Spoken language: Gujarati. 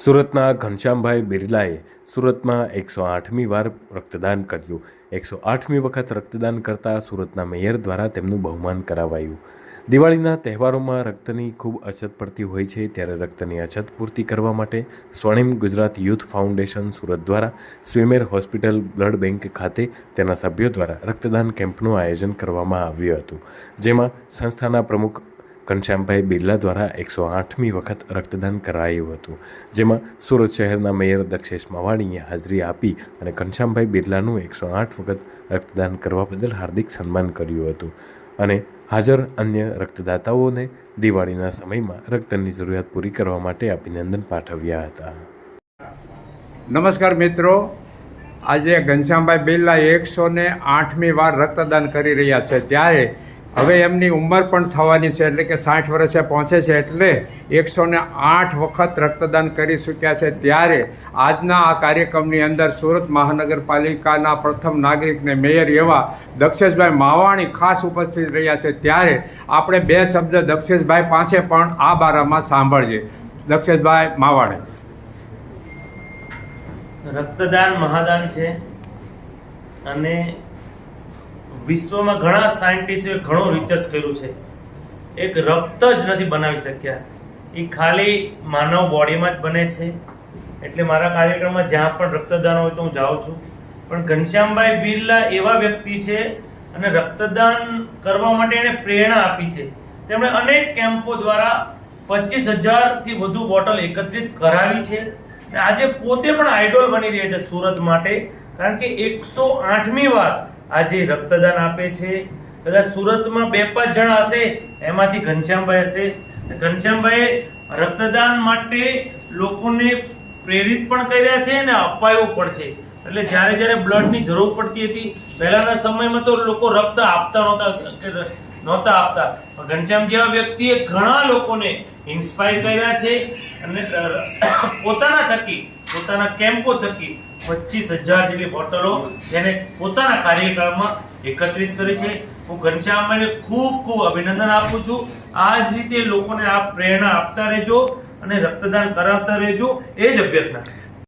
સુરતના ઘનશ્યામભાઈ બિરલાએ સુરતમાં 108મી વાર રક્તદાન કર્યું। 108મી વખત રક્તદાન કરતાં સુરતના મેયર દ્વારા તેમનું બહુમાન કરાવાયું। દિવાળીના તહેવારોમાં રક્તની ખૂબ અછત પડતી હોય છે, ત્યારે રક્તની અછત પૂર્તિ કરવા માટે સ્વર્ણિમ ગુજરાત યુથ ફાઉન્ડેશન સુરત દ્વારા સ્વીમેર હોસ્પિટલ બ્લડ બેંક ખાતે તેના સભ્યો દ્વારા રક્તદાન કેમ્પનું આયોજન કરવામાં આવ્યું હતું, જેમાં સંસ્થાના પ્રમુખ ઘનશ્યામભાઈ બિરલા દ્વારા 108મી વખત રક્તદાન કરાયું હતું, જેમાં સુરત શહેરના મેયર દક્ષેશ મવાણીએ હાજરી આપી અને ઘનશ્યામભાઈ બિરલાનું 108 વખત રક્તદાન કરવા બદલ હાર્દિક સન્માન કર્યું હતું અને હાજર અન્ય રક્તદાતાઓને દિવાળીના સમયમાં રક્તની જરૂરિયાત પૂરી કરવા માટે અભિનંદન પાઠવ્યા હતા। નમસ્કાર મિત્રો, આજે ઘનશ્યામભાઈ બિરલા 108મી વાર રક્તદાન કરી રહ્યા છે, ત્યારે હવે એમની ઉંમર પણ થવાની છે, એટલે કે 60 વર્ષે પહોંચે છે, એટલે 108 વખત રક્તદાન કરી ચૂક્યા છે। ત્યારે આજના આ કાર્યક્રમની અંદર સુરત મહાનગરપાલિકાના પ્રથમ નાગરિકને મેયર એવા દક્ષેશભાઈ માવાણી ખાસ ઉપસ્થિત રહ્યા છે। ત્યારે આપણે બે શબ્દ દક્ષેશભાઈ પાસે પણ આ બારામાં સાંભળીએ। દક્ષેશભાઈ માવાણી। રક્તદાન મહાદાન છે અને વિશ્વમાં ઘણા સાયન્ટિસ્ટોએ ઘણો રિસર્ચ કર્યું છે। એક રક્ત જ નથી બનાવી શક્યા, એ ખાલી માનવ બોડીમાં જ બને છે। એટલે મારા કાર્યક્રમમાં જ્યાં પણ રક્તદાન હોય તો હું જાઉં છું, પણ ઘનશ્યામભાઈ બિરલા એવા વ્યક્તિ છે અને રક્તદાન કરવા માટે એણે પ્રેરણા આપી છે। તેમણે અનેક કેમ્પો દ્વારા 25,000થી વધુ બોટલ એકત્રિત કરાવી છે અને આજે પોતે પણ આઇડોલ બની રહ્યા છે સુરત માટે, કારણ કે 108મી વાર આજે રક્તદાન આપે છે। કદાચ સુરતમાં 2-5 જણા હશે, એમાંથી ઘનશ્યામભાઈ હશે। ઘનશ્યામભાઈ રક્તદાન માટે લોકોને પ્રેરિત પણ કર્યા છે અને અપાયું પણ છે। એટલે જ્યારે જ્યારે બ્લડની જરૂર પડતી હતી, પહેલાના સમયમાં તો લોકો રક્ત આપતા નહોતા આપતા, ઘનશ્યામ જેવા વ્યક્તિએ ઘણા લોકોને ઇન્સ્પાયર કર્યા છે અને પોતાના થકી, પોતાના કેમ્પો થકી 25,000 જેટલી બોટલો જેને પોતાના કાર્યકાળમાં એકત્રિત કરી છે। હું ઘનશ્યામને ખૂબ ખૂબ અભિનંદન આપું છું। આ જ રીતે લોકોને આ પ્રેરણા આપતા રહેજો અને રક્તદાન કરાવતા રહેજો, એ જ અભ્યર્થના।